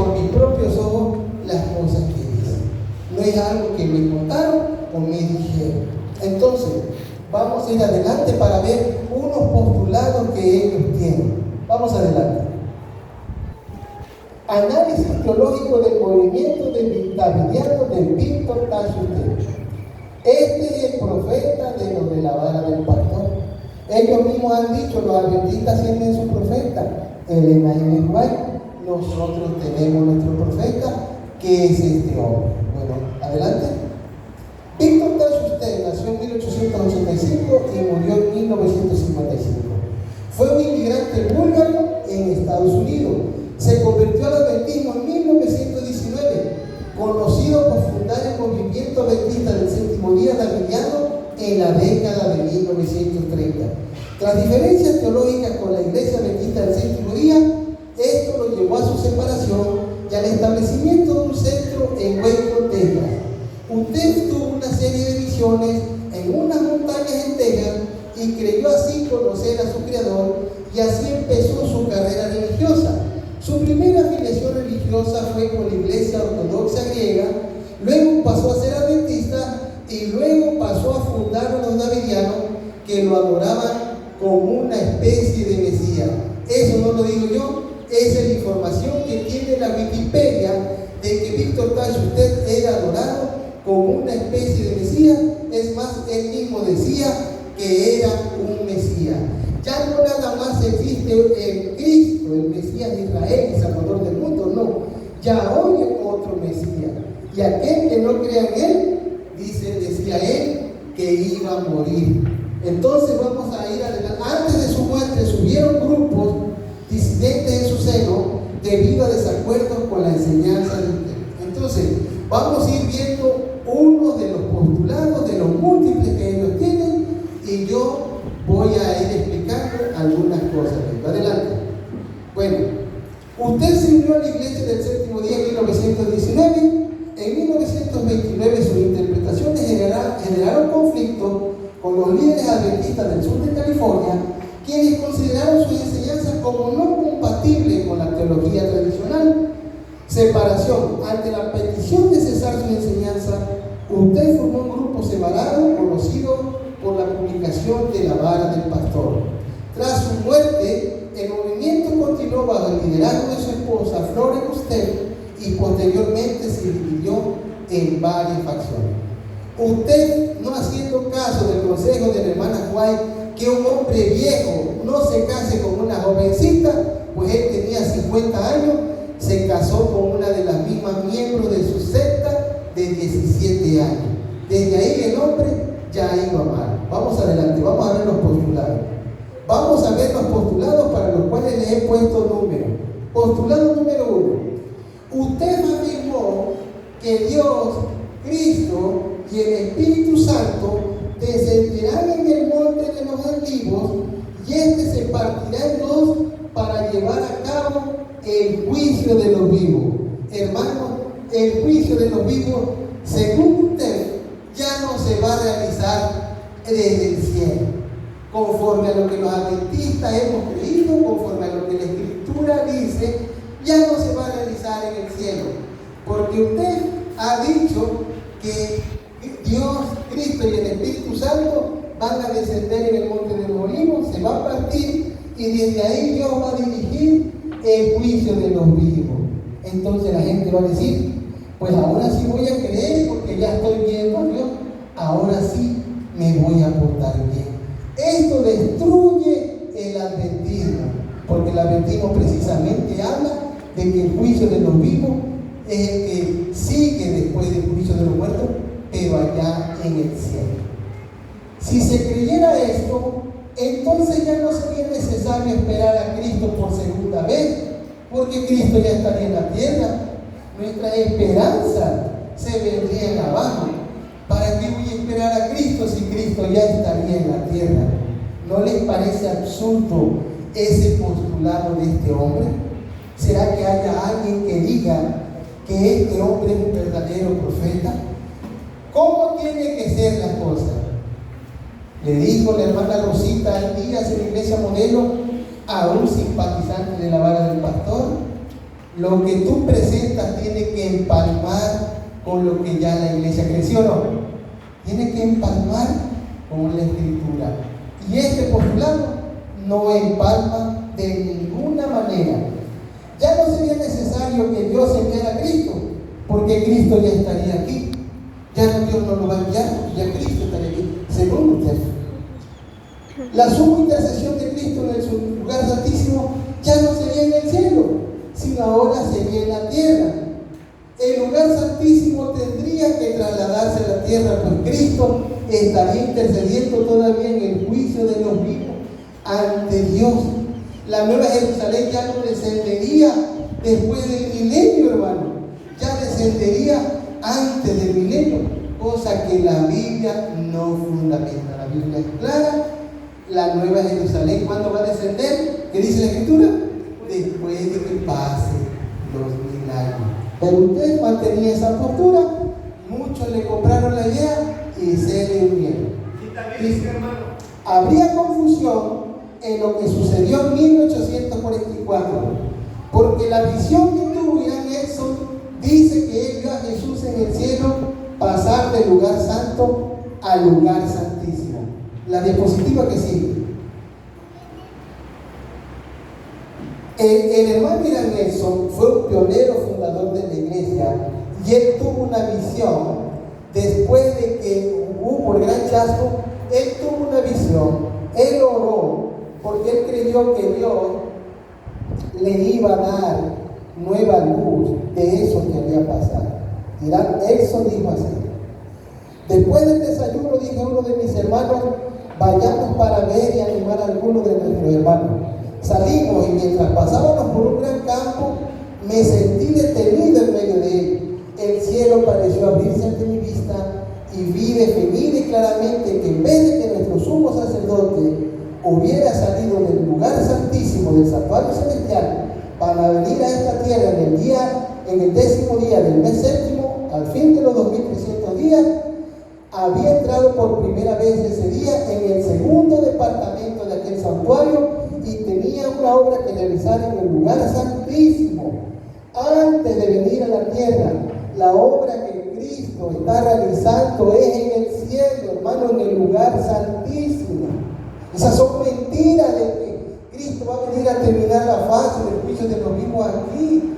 por mis propios ojos las cosas que dice. No es algo que me contaron o me dijeron. Entonces, vamos a ir adelante para ver unos postulados que ellos tienen. Vamos adelante. Análisis teológico del movimiento davidiano de Víctor Tachus. Este es el profeta de los de la vara del pastor. Ellos mismos han dicho, los adventistas tienen su profeta, Elena M. White. Nosotros tenemos nuestro profeta, que es este hombre. Bueno, adelante. Víctor Tachus nació en 1885 y murió en 1955. Fue un inmigrante búlgaro en Estados Unidos. Se convirtió al adventismo en 1919, conocido por fundar el movimiento adventista del séptimo día davidiano en la década de 1930. Tras diferencias teológicas con la iglesia adventista del séptimo día, esto lo llevó a su separación y al establecimiento de un centro en Waco, Texas. Usted tuvo una serie de visiones en unas montañas en Texas y creyó así conocer a su Creador, y así empezó su carrera religiosa. Su primera afiliación religiosa fue con la iglesia ortodoxa griega, luego pasó a ser adventista y luego pasó a fundar a los davidianos, que lo adoraban como una especie de Mesías. Eso no lo digo yo, esa es la información que tiene la Wikipedia de que Víctor Tachus era adorado como una especie de Mesías. Es más, él mismo decía que era un Mesías. Ya no nada más existe el Cristo, el Mesías de Israel y Salvador del mundo, no. Ya hoy es otro Mesías. Y aquel que no crea en él, decía él, que iba a morir. Entonces vamos a ir adelante. Antes de su muerte subieron grupos disidentes en su seno debido a desacuerdos con la enseñanza de usted. Entonces, vamos a ir viendo uno de los postulados, de los múltiples que ellos tienen, y yo voy a ir explicando algunas cosas. Adelante. Bueno, usted se unió a la iglesia del séptimo día en 1919. En 1929 sus interpretaciones generaron conflicto con los líderes adventistas del sur de California, quienes consideraron sus enseñanzas como no compatibles con la teología tradicional. Separación. Ante la petición de cesar su enseñanza, usted formó un grupo separado conocido por la publicación de la vara del pastor. Tras su muerte, el movimiento continuó bajo el liderazgo de su esposa Flora Gustave y posteriormente se dividió en varias facciones. Usted, no haciendo caso del consejo de la hermana White, que un hombre viejo no se case con una jovencita, pues él tenía 50 años, se casó con una de las mismas miembros de su secta de 17 años. Desde ahí el hombre ya iba mal. Vamos adelante, vamos a ver los postulados. Vamos a ver los postulados para los cuales les he puesto números. Postulado número 1. Usted afirmó que Dios, Cristo y el Espíritu Santo descenderán en el monte de los olivos y este se partirá en dos para llevar a cabo el juicio de los vivos. Hermano, el juicio de los vivos, según usted, ya no se va a realizar desde el cielo, conforme a lo que los adventistas hemos creído, conforme a lo que la Escritura dice, ya no se va a realizar en el cielo, porque usted ha dicho que Dios, Cristo y el Espíritu Santo van a descender en el monte de los olivos, se va a partir y desde ahí Dios va a dirigir el juicio de los vivos. Entonces la gente va a decir, pues ahora sí voy a creer porque ya estoy viendo a Dios, ahora sí me voy a portar bien. Esto destruye el adventismo, porque el adventismo precisamente habla de que el juicio de los vivos es el que sigue después del juicio de los muertos, pero allá en el cielo. Si se creyera esto, entonces ya no sería necesario esperar a Cristo por segunda vez, porque Cristo ya estaría en la tierra. Nuestra esperanza se vendría en abajo. ¿Para qué voy a esperar a Cristo si Cristo ya estaría en la tierra? ¿No les parece absurdo ese postulado de este hombre? ¿Será que haya alguien que diga que este hombre es un verdadero profeta? ¿Cómo tiene que ser la cosa? Le dijo la hermana Rosita Díaz en la iglesia Modelo a un simpatizante de la vara del pastor: Lo que tú presentas tiene que empalmar con lo que ya la iglesia creció, ¿no? Tiene que empalmar con la escritura. Y este postulado no empalma de ninguna manera. Ya no sería necesario que Dios enviara a Cristo, porque Cristo ya estaría aquí. Ya no, Dios no lo va a enviar, ya Cristo estaría aquí, según usted. La suma intercesión de Cristo en el lugar santísimo ya no sería en el cielo, sino ahora sería en la tierra. El lugar santísimo tendría que trasladarse a la tierra, pues Cristo estaría intercediendo todavía en el juicio de los vivos ante Dios. La nueva Jerusalén ya no descendería después del milenio, hermano. Ya descendería antes del milenio, cosa que la Biblia no fundamenta. La Biblia es clara. La nueva Jerusalén, ¿cuándo va a descender? ¿Qué dice la Escritura? Después de que pase los 1000 años. Pero usted mantenía esa postura, muchos le compraron la idea y se le unieron. Habría confusión en lo que sucedió en 1844, porque la visión que tuvo Irán Edson dice que él vio a Jesús en el cielo pasar del lugar santo al lugar santísimo. La diapositiva que sigue. El hermano Irán Edson fue un pionero fundador de la iglesia y él tuvo una visión después de que hubo el gran chasco. Él tuvo una visión, él oró porque él creyó que Dios le iba a dar nueva luz de eso que había pasado. Irán Edson dijo así: después del desayuno dije a uno de mis hermanos, vayamos para ver y animar a alguno de nuestros hermanos. Salimos y mientras pasábamos por un gran campo, me sentí detenido en medio de él. El cielo pareció abrirse ante mi vista y vi definida y claramente que en vez de que nuestro sumo sacerdote hubiera salido del lugar santísimo del santuario celestial para venir a esta tierra en el 10º día del mes séptimo, al fin de los 2300 días, había entrado por primera vez ese día en el segundo departamento de aquel santuario y tenía una obra que realizar en el lugar santísimo. Antes de venir a la tierra, la obra que Cristo está realizando es en el cielo, hermano, en el lugar santísimo. Esas son mentiras de que Cristo va a venir a terminar la fase del juicio de los vivos aquí.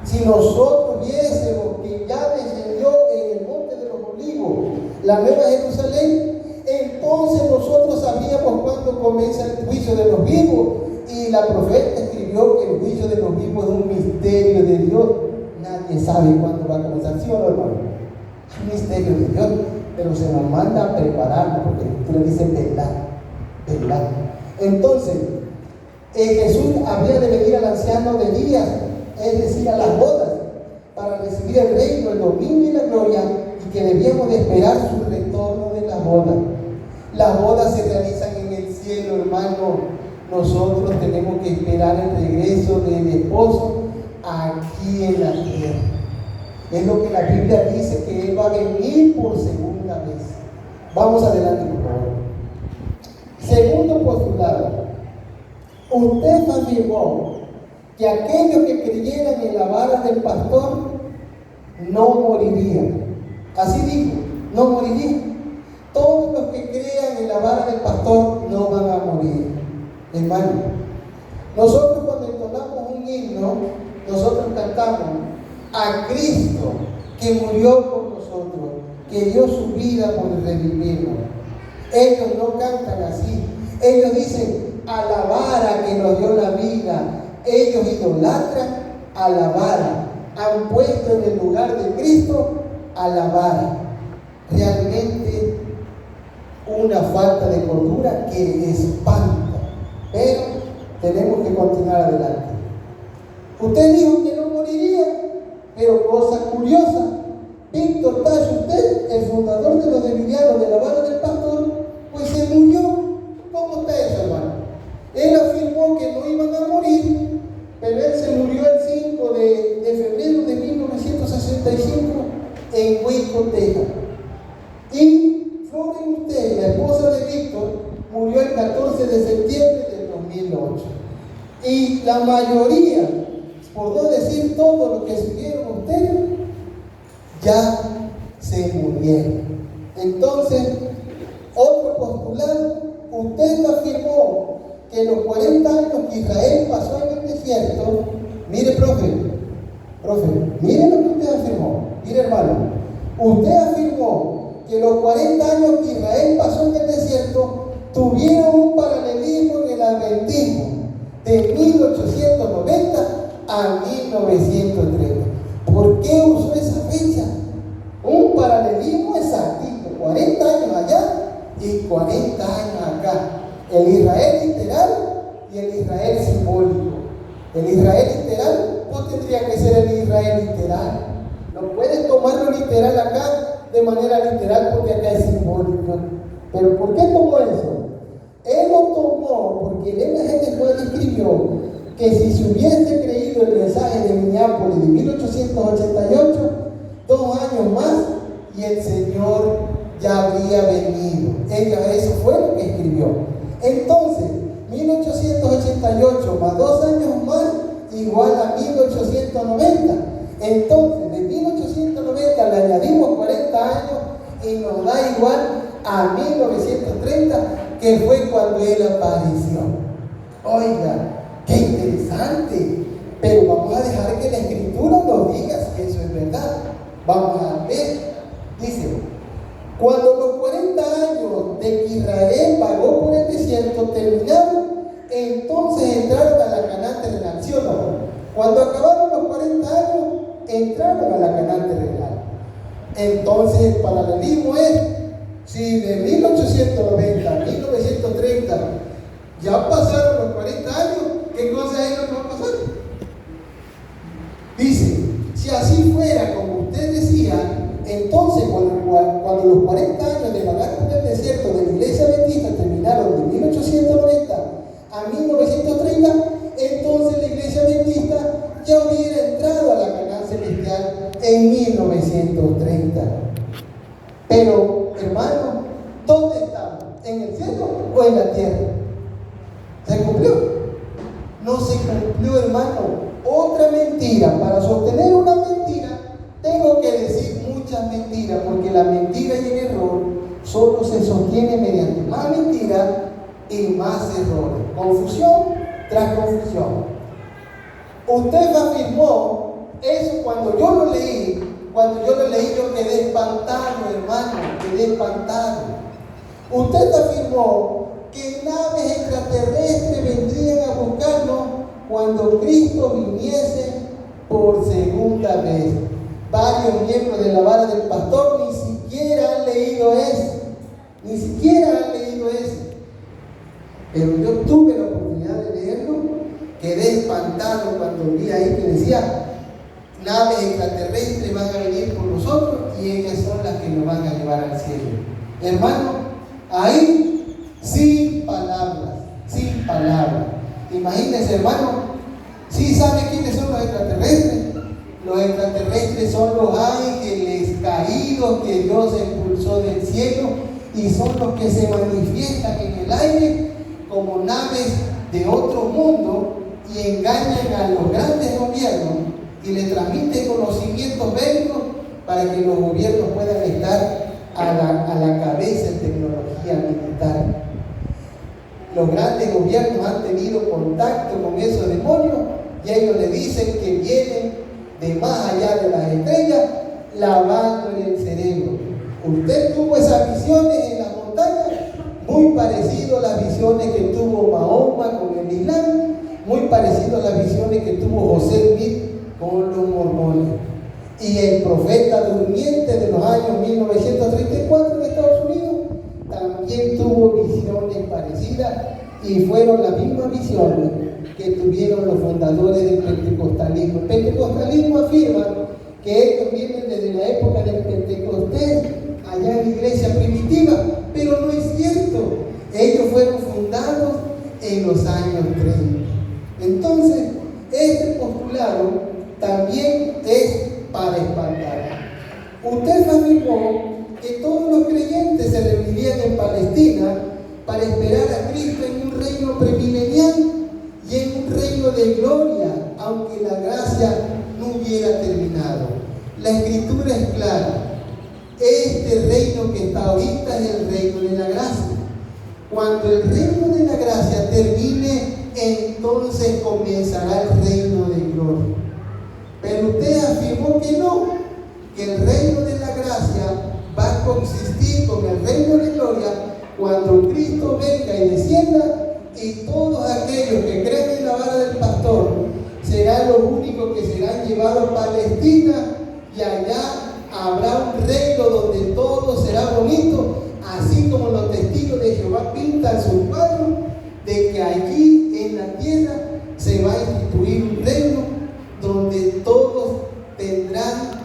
Si nosotros viésemos que ya descendió en el monte de los olivos la nueva Jerusalén, entonces nosotros sabríamos cuándo comienza el juicio de los vivos. Y la profeta escribió que el juicio de los vivos es un misterio de Dios. Nadie sabe cuándo va a comenzar, ¿sí o no, hermano? Es un misterio de Dios, pero se nos manda a prepararnos, porque la Escritura dice verdad. Entonces, Jesús habría de venir al anciano de días, es decir, a las bodas, para recibir el reino, el dominio y la gloria, y que debíamos de esperar su retorno de las bodas. Las bodas se realizan en el cielo, hermano. Nosotros tenemos que esperar el regreso del esposo aquí en la tierra. Es lo que la Biblia dice, que Él va a venir por segunda vez. Vamos adelante, por favor. Segundo postulado. Usted afirmó que aquellos que creyeran en la vara del pastor no morirían. Así dijo, no morirían. Todos los que crean en la vara del pastor no van a morir. Hermano, nosotros cuando entonamos un himno, nosotros cantamos a Cristo que murió por nosotros, que dio su vida por redimirnos. Ellos no cantan así. Ellos dicen a la vara que nos dio la vida. Ellos idolatran a la vara. Han puesto en el lugar de Cristo a la vara. Realmente una falta de cordura que espanta. Pero tenemos que continuar adelante. Usted dijo que no moriría, pero cosa curiosa, Víctor Tash, usted, el fundador de los Emilianos de la vara del pastor, pues se murió. ¿Cómo está eso, hermano? Él afirmó que no iban a morir, pero él se murió el 5 de febrero de 1965 en Waco, Texas. Y Floren, usted, la esposa de Víctor, murió el 14 de septiembre del 2008. Y la mayoría, por no todo lo que subieron ustedes ya se murieron. Entonces, otro postulado, usted afirmó que los 40 años que Israel pasó en el desierto, mire, profe, mire lo que usted afirmó, mire, hermano, usted afirmó que los 40 años que Israel pasó en el desierto tuvieron un paralelismo en el adventismo de 1890 a 1930. ¿Por qué usó esa fecha? Un paralelismo exactito, 40 años allá y 40 años acá. El Israel literal y el Israel simbólico. El Israel literal no tendría que ser el Israel literal. No puedes tomarlo literal acá de manera literal porque acá es simbólico. ¿Pero por qué tomó eso? Él lo tomó porque el MG después escribió que si se hubiese creído el mensaje de Minneapolis de 1888, 2 años más y el Señor ya habría venido. Eso fue lo que escribió. Entonces, 1888 más 2 años más igual a 1890. Entonces, de 1890 le añadimos 40 años y nos da igual a 1930, que fue cuando Él apareció. Oiga, qué interesante. Pero vamos a dejar que la Escritura nos diga si eso es verdad. Vamos a ver. Dice, cuando los 40 años de que Israel vagó por el desierto terminaron, entonces entraron a la Canaán terrenal. ¿Sí o no? Cuando acabaron los 40 años, entraron a la Canaán terrenal. Entonces el paralelismo es, si de 1890 a 1930 ya pasaron los 40 años, ¿qué cosa es lo que va a pasar? Dice, si así fuera como usted decía, entonces cuando los 40 años de vagar por el desierto de la Iglesia Adventista terminaron de 1890 a 1930, entonces la Iglesia Adventista ya hubiera entrado a la Canaán celestial en 1930. Pero, hermano, ¿dónde estamos? ¿En el cielo o en la tierra? ¿Se cumplió? No se cumplió, hermano. Otra mentira. Para sostener una mentira, tengo que decir muchas mentiras, porque la mentira y el error solo se sostiene mediante más mentiras y más errores. Confusión tras confusión. Usted afirmó eso cuando yo lo leí. Cuando yo lo leí, yo quedé espantado, hermano, quedé espantado. Usted afirmó que naves extraterrestres vendrían a buscarnos cuando Cristo viniese por segunda vez. Varios miembros de la vara del pastor ni siquiera han leído eso. Ni siquiera han leído eso. Pero yo tuve la oportunidad de leerlo, quedé espantado cuando vi ahí que decía, naves extraterrestres van a venir por nosotros y ellas son las que nos van a llevar al cielo. Hermano, ahí sin palabras, sin palabras. Imagínense, hermano, ¿sí sabe quiénes son los extraterrestres? Los extraterrestres son los ángeles caídos que Dios expulsó del cielo y son los que se manifiestan en el aire como naves de otro mundo y engañan a los grandes gobiernos y le transmiten conocimientos bélicos para que los gobiernos puedan estar a la cabeza en tecnología militar. Los grandes gobiernos han tenido contacto con esos demonios y ellos le dicen que vienen de más allá de las estrellas lavando en el cerebro. Usted tuvo esas visiones en la montaña, muy parecido a las visiones que tuvo Mahoma con el Islam, muy parecido a las visiones que tuvo José Smith con los mormones. Y el profeta durmiente de los años 1934 en Estados Unidos también tuvo visiones parecidas y fueron las mismas visiones que tuvieron los fundadores del pentecostalismo. El pentecostalismo afirma que ellos vienen desde la época del Pentecostés, allá en la iglesia primitiva, pero no es cierto. Ellos fueron fundados en los años 30. Entonces, este postulado también es para espantar. Usted afirmó que todos los creyentes se reunirían en Palestina para esperar a Cristo en un reino premilenial y en un reino de gloria, aunque la gracia no hubiera terminado. La Escritura es clara. Este reino que está ahorita es el reino de la gracia. Cuando el reino de la gracia termine, entonces comenzará el reino de gloria. Pero usted afirmó que no, que el reino de la gracia va a coexistir con el reino de gloria cuando Cristo venga y descienda, y todos aquellos que creen en la vara del pastor serán los únicos que serán llevados a Palestina, y allá habrá un reino donde todo será bonito, así como los testigos de Jehová pintan sus cuadros de que allí en la tierra se va a instituir un reino donde todos tendrán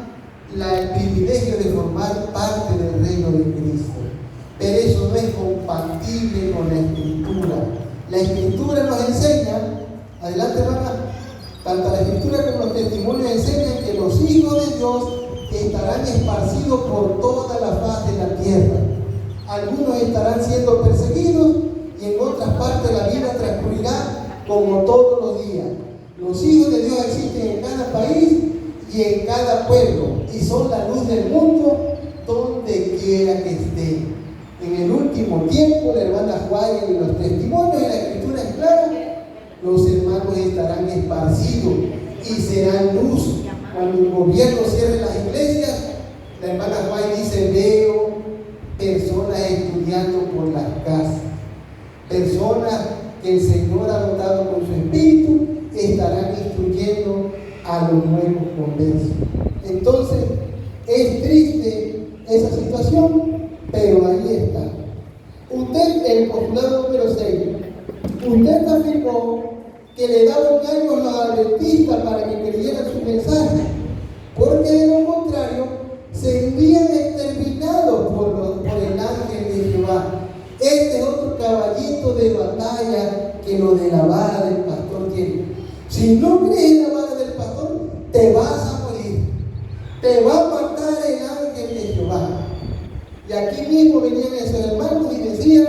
el privilegio de formar parte del reino de Cristo. Pero eso no es compatible con la Escritura. La Escritura nos enseña, adelante hermana, tanto la Escritura como los testimonios enseñan que los hijos de Dios estarán esparcidos por toda la faz de la tierra. Algunos estarán siendo perseguidos y en otras partes la vida transcurrirá como todos los días. Los hijos de Dios existen en cada país y en cada pueblo, y son la luz del mundo donde quiera que estén. En el último tiempo, la hermana Juárez y los testimonios de la Escritura es clara, los hermanos estarán esparcidos y serán luz. Cuando el gobierno cierre las iglesias, la hermana Juárez dice: veo personas estudiando por las casas, personas que el Señor ha dotado con su espíritu, estarán instruyendo a los nuevos conversos. Entonces, es triste esa situación, pero ahí está. Usted, el postulado número 6, usted afirmó que le daban años a los adventistas para que creyeran su mensaje, porque de lo contrario serían exterminados por el ángel de Jehová. Este es otro caballito de batalla que lo de la vara del pastor tiene. Si no crees en la vara del pastor, te vas a morir. Te va a matar el ángel de Jehová. Y aquí mismo venían esos hermanos y decían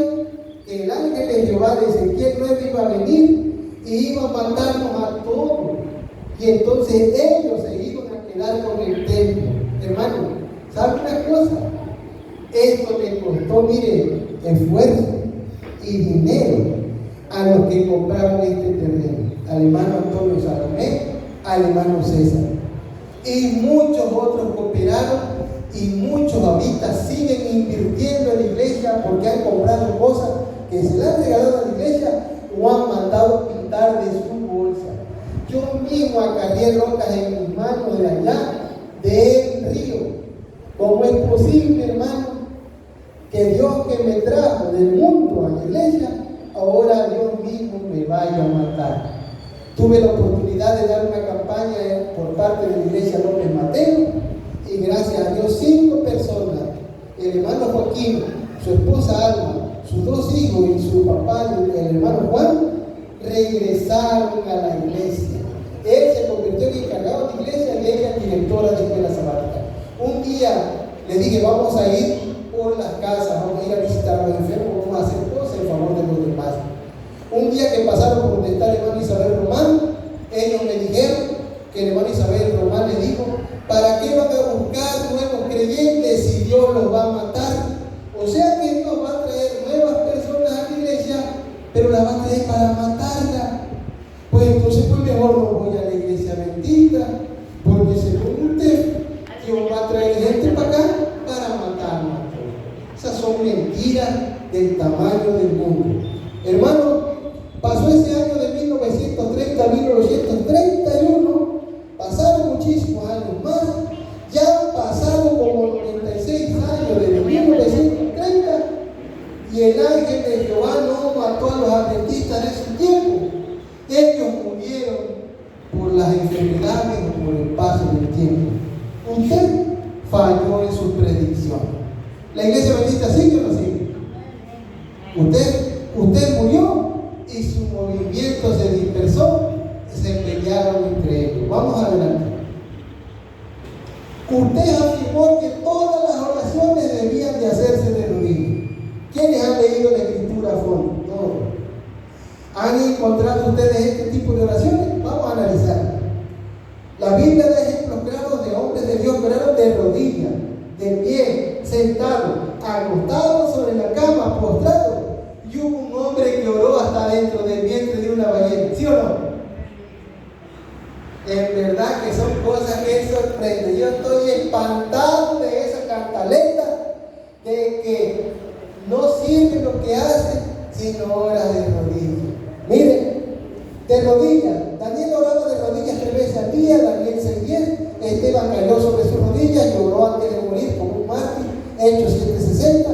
que el ángel de Jehová de Ezequiel 9 iba a venir y iba a matarnos a todos. Y entonces ellos se iban a quedar con el templo. Hermano, ¿sabe una cosa? Esto le costó, mire, esfuerzo y dinero a los que compraron este terreno. Al hermano Antonio Salomé, al hermano César. Y muchos otros cooperaron, y muchos ahorita siguen invirtiendo en la iglesia porque han comprado cosas que se le han regalado a la iglesia o han mandado pintar de su bolsa. Yo mismo acarrié rocas en mis manos de allá del río. ¿Cómo es posible, hermano, que Dios que me trajo del mundo a la iglesia, ahora Dios mismo me vaya a matar? Tuve la oportunidad de dar una campaña por parte de la iglesia López Mateo, y gracias a Dios 5 personas, el hermano Joaquín, su esposa Alma, sus 2 hijos y su papá, el hermano Juan, regresaron a la iglesia. Él se convirtió en encargado de la iglesia y ella directora de escuela sabática. Un día le dije: vamos a ir por las casas, vamos a ir a visitar a los enfermos, vamos a hacer cosas en favor de los demás. Un día que pasaron por donde está el hermano Isabel Román, ellos me dijeron que el hermano Isabel Román le dijo: ¿para qué van a buscar nuevos creyentes si Dios los va a matar? O sea que Dios va a traer nuevas personas a la iglesia, pero las va a traer para matarla. Pues entonces, pues mejor no voy a la iglesia bendita, porque según usted, Dios va a traer gente para acá para matarnos. Esas son mentiras del tamaño del mundo. Hermano, pasó ese año de 1930 a 1931, pasaron muchísimos años más, ya han pasado como 96 años desde 1930, y el ángel de Jehová no mató a los adventistas en ese tiempo. Ellos murieron por las enfermedades o por el paso del tiempo. Usted falló en su predicción. ¿La iglesia bendita sigue o no sigue? Usted murió y su movimiento se dispersó, se pelearon entre ellos. Vamos adelante. Usted afirmó que todas las oraciones debían de hacerse de rodillas. ¿Quiénes han leído la Escritura a fondo? No. ¿Han encontrado ustedes este tipo de oraciones? Vamos a analizar. La Biblia da que hace, sino ora de rodillas. Mire, de rodillas. Daniel oraba de rodillas 3 veces al día, Daniel 6:10. Esteban cayó sobre sus rodillas y oró antes de morir como un mártir, Hechos 7:60.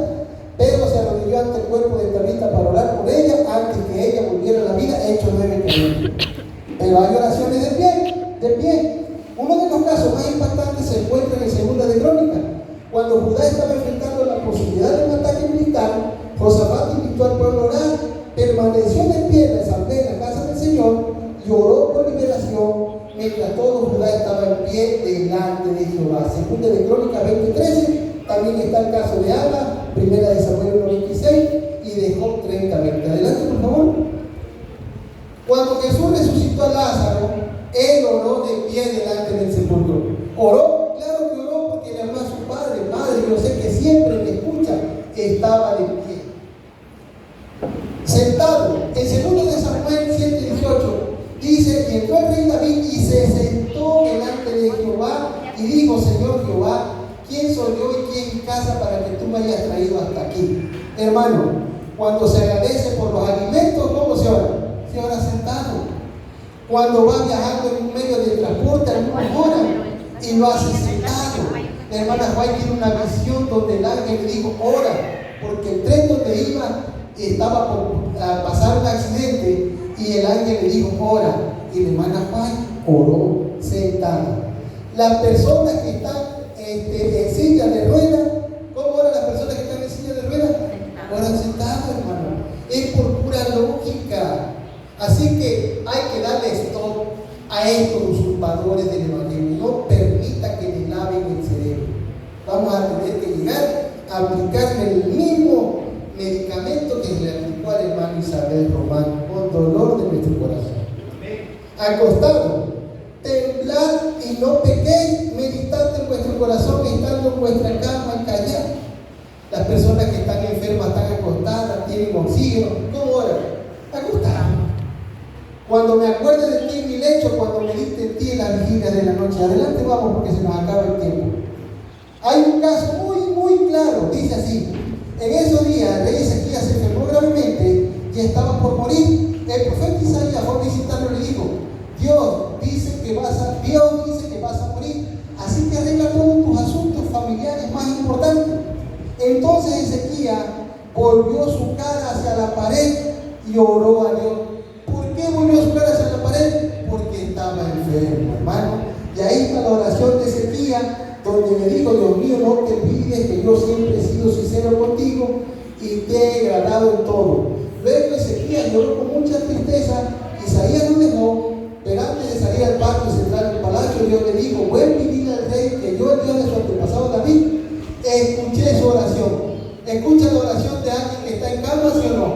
Pedro se arrodilló ante el cuerpo de Tabita para orar por ella antes que ella volviera a la vida, Hechos 9:40. Pero hay oraciones de pie. Uno de los casos más impactantes se encuentra en Segunda de Crónicas, cuando Judá estaba enfrentando la posibilidad de un ataque militar. Josafat invitó al pueblo a orar, permaneció de pie en la asamblea en la casa del Señor y oró por liberación, mientras todo Judá estaba en pie delante de Jehová. Segunda de Crónicas 20:13. También está el caso de Ana, Primera de Samuel 1:26 y de Job 30:20. Adelante, por favor. Cuando Jesús resucitó a Lázaro, él oró de pie delante del sepulcro. Oró, claro que oró porque le habló a su padre. Padre, yo sé que siempre me escucha. Estaba de pie. Sentado, en 2 de Samuel 7:18, dice, y entró el rey David y se sentó delante de Jehová y dijo, Señor Jehová, ¿quién soy yo y quién mi casa para que tú me hayas traído hasta aquí? Hermano, cuando se agradece por los alimentos, ¿cómo se ora? Se ora sentado. Cuando va viajando en un medio de transporte, algunas horas, y lo hace sentado. La hermana Juan tiene una visión donde el ángel le dijo, ora, porque el tren donde iba estaba por pasar un accidente, y el ángel le dijo, ora. Y la hermana Juan oró sentada. Las personas que están en silla de ruedas, ¿cómo oran las personas que están en silla de ruedas? Oran sentadas, hermano. Es por pura lógica. Así que hay que darle stop a estos usurpadores del evangelio. No permita que le laven el cerebro. Vamos a tener que llegar a aplicarle el mismo medicamento que le aplicó al hermano Isabel Román, con dolor de nuestro corazón. Acostado, temblad y no pequéis, meditad en vuestro corazón, estando en vuestra cama y callad. Las personas que están enfermas están acostadas, tienen oxígeno. ¿Cómo oran? Acostados. Cuando me acuerde de ti en mi lecho, cuando medite en ti en la vigilia de la noche. Adelante vamos porque se nos acaba el tiempo. Hay un caso muy claro, dice así. En esos días el rey Ezequías se enfermó gravemente y estaba por morir. El profeta Isaías fue a visitarlo y le dijo, Dios dice que vas a morir, así que arregla todos tus asuntos familiares más importantes. Entonces Ezequías volvió su cara hacia la pared y oró a Dios. ¿Por qué volvió su cara hacia la pared? Porque estaba enfermo, hermano. Y ahí está la oración de Ezequías, donde le dijo, Dios mío, no te olvides que yo siempre he sido sincero contigo y te he agradado en todo. Luego Ezequías lloró con mucha tristeza. Isaías lo dejó, pero antes de salir al patio central del palacio, Dios le dijo, vuelve y dile al rey que yo, el Dios de su antepasado David, escuché su oración. Escucha la oración de alguien que está en cama, ¿sí o no?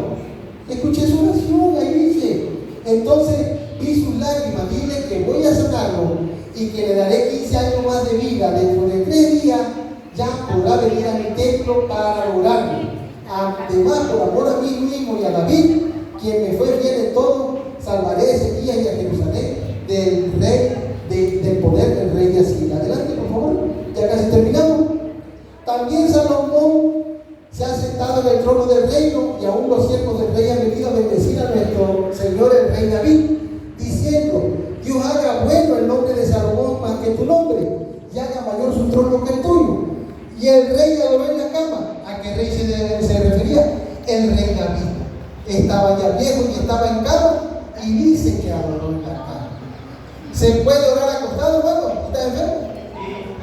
Escuché su oración, ahí dice. Entonces vi sus lágrimas, dile que voy a sanarlo y que le daré 15 años más de vida. Dentro de 3 días ya podrá venir a mi templo para adorarme. Además, por amor a mí mismo y a David, quien me fue fiel en todo, salvaré a Ezequías y a Jerusalén del poder del rey de Asiria. Adelante, por favor, ya casi terminamos. También Salomón se ha sentado en el trono del reino y aún los siervos del rey han venido a bendecir a nuestro Señor el rey David, diciendo, Dios haga bueno el nombre de Salomón más que tu nombre y haga mayor su trono que el tuyo. Y el rey adoró en la cama. ¿A qué rey se refería? El rey David. Estaba ya viejo y estaba en cama y dice que adoró en la cama. ¿Se puede orar acostado, hermano? ¿Está enfermo?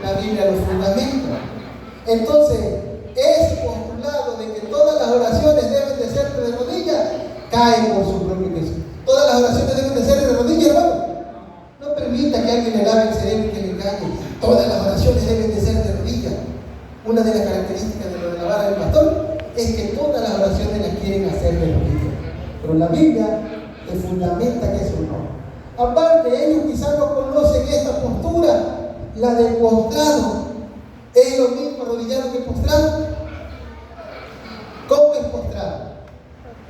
La Biblia lo fundamenta. Entonces, ese postulado de que todas las oraciones deben de ser de rodillas cae por su propio peso. Todas las oraciones deben de ser de rodillas, hermano. No permita que alguien le lave el cerebro y que le engañe. Todas las oraciones deben de ser de rodillas. Una de las características de lo de la vara del pastor es que todas las oraciones las quieren hacer de rodillas. Pero la Biblia le fundamenta que eso no. Aparte, ellos quizás no conocen esta postura, la de postrado. ¿Es lo mismo arrodillado que postrado? ¿Cómo es postrado?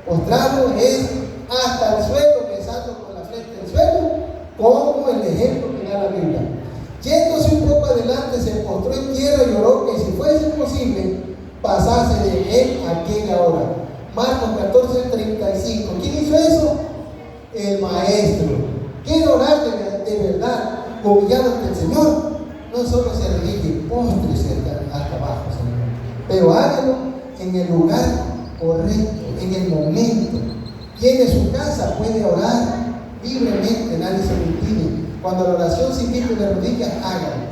Postrado es hasta el suelo, pensando con la frente en el suelo, como el ejemplo que da la Biblia. Yéndose un poco adelante, se postró en tierra y oró que si fuese posible, pasase de él aquella hora. Marcos 14:35. ¿Quién hizo eso? El maestro. Quiero orar de verdad, humillado ante el Señor. No solo se relige postres hasta abajo, Señor, pero hágalo en el lugar correcto, en el momento. Quien en su casa puede orar libremente, nadie se lo impide. Cuando la oración se invite de rodillas, hágalo.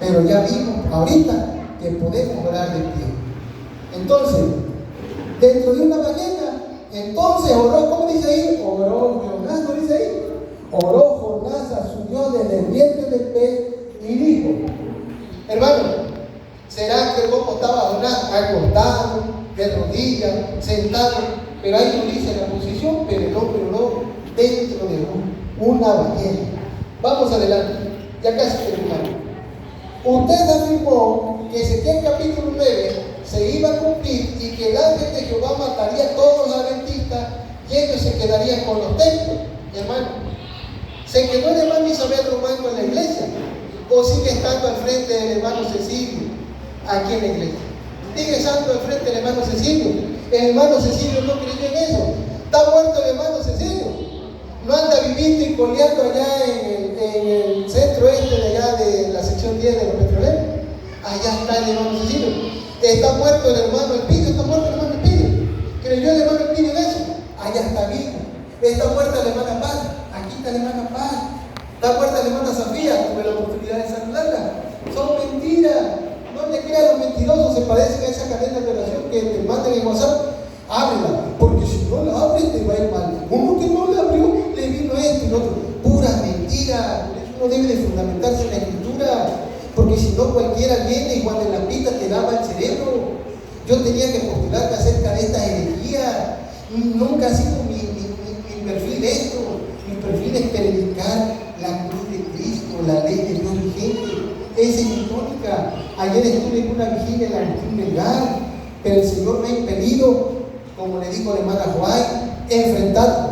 Pero ya vimos ahorita que podemos orar de pie. Entonces, dentro de una ballena, entonces oró, ¿cómo dice ahí? Oró Jonás, ¿no dice ahí? Oró Jonás a su Dios desde el vientre del pez y dijo, hermano, ¿será que como estaba Jonás acostado, de rodillas, sentado? Pero ahí no dice la posición, pero el hombre oró dentro de una ballena. Vamos adelante, ya casi terminamos. Usted afirmó que Ezequiel capítulo 9 se iba a cumplir y que el ángel de Jehová mataría a todos los adventistas y ellos se quedarían con los templos. Hermano, ¿se quedó el hermano Isabel Romano en la iglesia? ¿O sigue estando al frente del hermano Cecilio aquí en la iglesia? Sigue estando al frente del hermano Cecilio. El hermano Cecilio no creyó en eso. Está muerto el hermano Cecilio. No anda viviendo y coleando allá en el centro este de allá de la sección 10 de los petroleros. Allá está el hermano Cecilio. Está muerto el hermano Elpidio. Está muerto el hermano Elpidio. ¿Creyó el hermano Elpidio en eso? Allá está vivo. Está muerta la hermana Paz. Aquí está la hermana Paz. Está muerta la hermana Sofía. Tuve la oportunidad de saludarla. Son mentiras. No le crean, los mentirosos se parecen a esa cadena de oración que te mandan en WhatsApp. Ábrela, porque si no la abres te va a ir mal. Uno que no la abrió, le vino esto y lo otro. Pura mentira. Uno debe de fundamentarse en la escritura, porque si no cualquiera viene y cuando en la pista te lava el cerebro. Yo tenía que postularme acerca de esta energía. Nunca ha sido mi perfil esto. Mi perfil es predicar la cruz de Cristo, la ley de Dios vigente. Esa es mi tónica. Ayer estuve en una vigilia en la Agustín Melgar, pero el Señor me ha impedido, como le dijo la hermana Joay, enfrentarlo,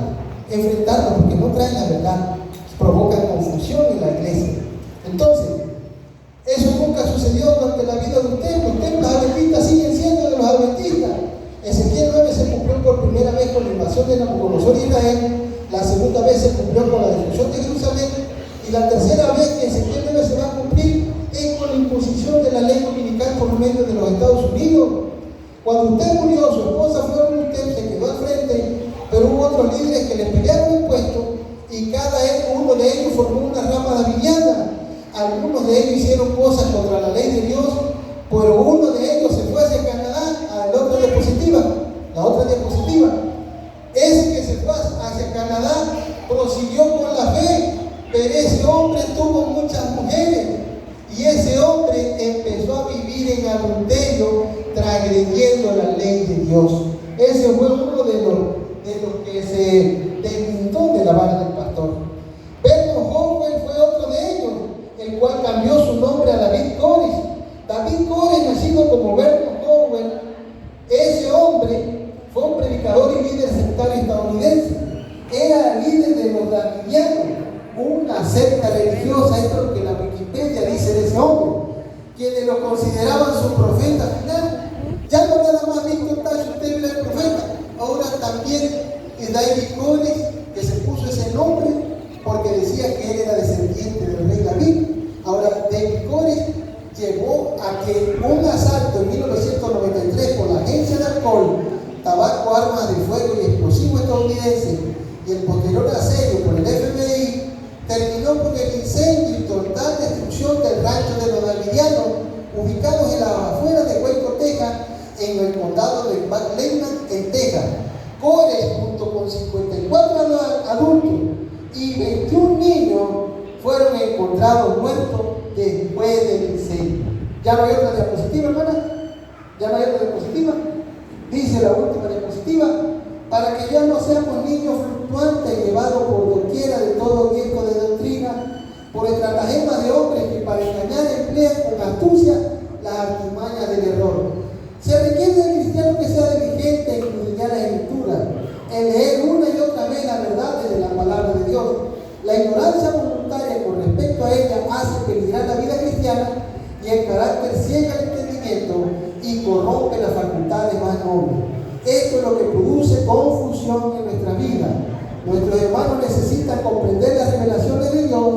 porque no traen la verdad, provocan confusión en la iglesia. Entonces, eso nunca sucedió durante la vida de usted. Los templos adventistas siguen siendo de los adventistas. Ezequiel 9 se cumplió por primera vez con la invasión de Nabucodonosor de Israel, la segunda vez se cumplió con la destrucción de Jerusalén, y la tercera vez que Ezequiel 9 se va a cumplir es con la imposición de la ley dominical por medio de los Estados Unidos. Cuando usted murió, su esposa fue con usted, se quedó al frente, pero hubo otros líderes que le pelearon el puesto y cada uno de ellos formó una rama davidiana. Algunos de ellos hicieron cosas contra la ley de Dios, pero uno de ellos se fue hacia Canadá. A la otra diapositiva, ese que se fue hacia Canadá prosiguió con la fe, pero ese hombre tuvo muchas mujeres y ese hombre empezó a vivir en adulterio, transgrediendo la ley de Dios. Ese fue uno de los que se deslindó de la vara del pastor. Vernon Howell fue otro de ellos, el cual cambió su nombre a David Koresh. David Koresh, nacido como Vernon Howell, ese hombre fue un predicador y líder sectario estadounidense. Era líder de los davidianos, una secta religiosa. Esto es lo que la Wikipedia dice de ese hombre, quienes lo consideraban su profeta final. Ya no nada más Víctor Tacho, usted era el profeta, ahora también David Koresh, que se puso ese nombre porque decía que él era descendiente del rey David. Ahora David Koresh llevó a que un asalto en 1993 por la agencia de alcohol, tabaco, armas de fuego y explosivos estadounidenses y el posterior asedio por el FBI terminó con el incendio y total destrucción del rancho de los davidianos ubicados en las afueras de Waco, Texas, en el condado de McLennan, en Texas. Koresh, junto con 54 adultos y 21 niños, fueron encontrados muertos después del incendio. ¿Ya no hay otra diapositiva, hermana? ¿Ya no hay otra diapositiva? Dice la última diapositiva: para que ya no seamos niños fluctuantes llevados por doquiera de todo viento de doctrina, por estratagemas de hombres que para engañar emplean con astucia las artimañas del error. Se requiere del cristiano que sea diligente en escudriñar la Escritura, en leer una y otra vez la verdad de la palabra de Dios. La ignorancia voluntaria con respecto a ella hace peligrar la vida cristiana y el carácter ciega el entendimiento y corrompe las facultades más nobles. Esto es lo que produce confusión en nuestra vida. Nuestros hermanos necesitan comprender las revelaciones de Dios,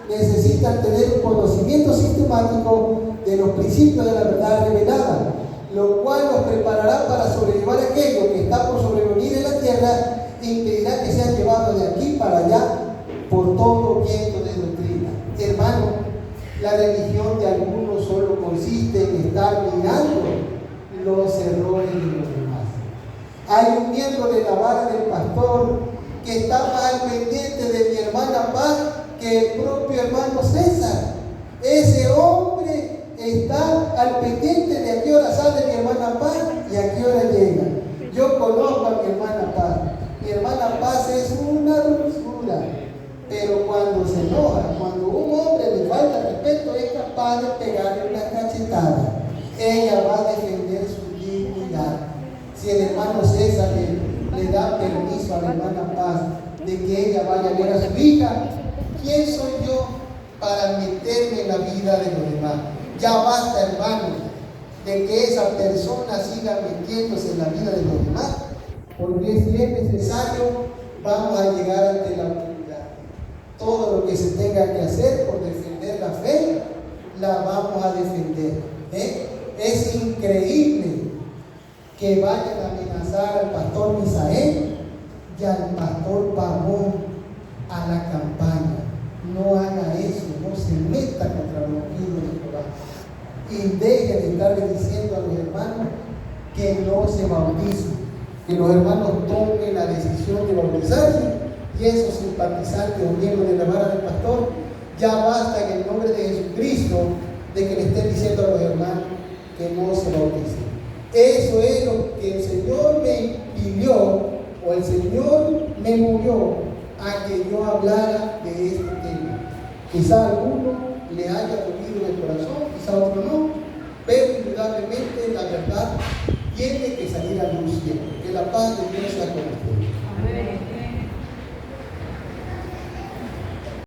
necesitan tener un conocimiento sistemático de los principios de la verdad revelada, lo cual los preparará para sobrellevar aquello que está por sobrevenir en la tierra e impedirá que sean llevados de aquí para allá por todo viento de doctrina. Hermano, la religión de algunos solo consiste en estar mirando los errores de los demás. Hay un miembro de la vara del pastor que está más pendiente de mi hermana Paz que el propio hermano César. Ese hombre está al pendiente de a qué hora sale mi hermana Paz y a qué hora llega. Yo conozco a mi hermana Paz. Mi hermana Paz es una dulzura, pero cuando se enoja, cuando un hombre le falta respeto, es capaz de pegarle una cachetada. Ella va a defender su dignidad. Si el hermano César le da permiso a la hermana Paz de que ella vaya a ver a su hija, ¿quién soy yo para meterme en la vida de los demás? Ya basta, hermano, de que esa persona siga metiéndose en la vida de los demás, porque si es necesario, vamos a llegar ante la autoridad. Todo lo que se tenga que hacer por defender la fe, la vamos a defender. Es increíble que vayan a amenazar al pastor Misael y al pastor Pavón a la campaña. No haga eso, no se meta contra los hijos de Jehová. Y deje de estarle diciendo a los hermanos que no se bauticen, que los hermanos tomen la decisión de bautizarse, y esos simpatizantes o miembros de la vara del pastor, ya basta en el nombre de Jesucristo de que le estén diciendo a los hermanos que no se bauticen. Eso es lo que el Señor me pidió, o el Señor me movió a que yo hablara de este tema. Quizá a alguno le haya dolido en el corazón, quizá a otro no, pero indudablemente la verdad tiene que salir a luz siempre. Que la paz de Dios sea con ustedes. Amén.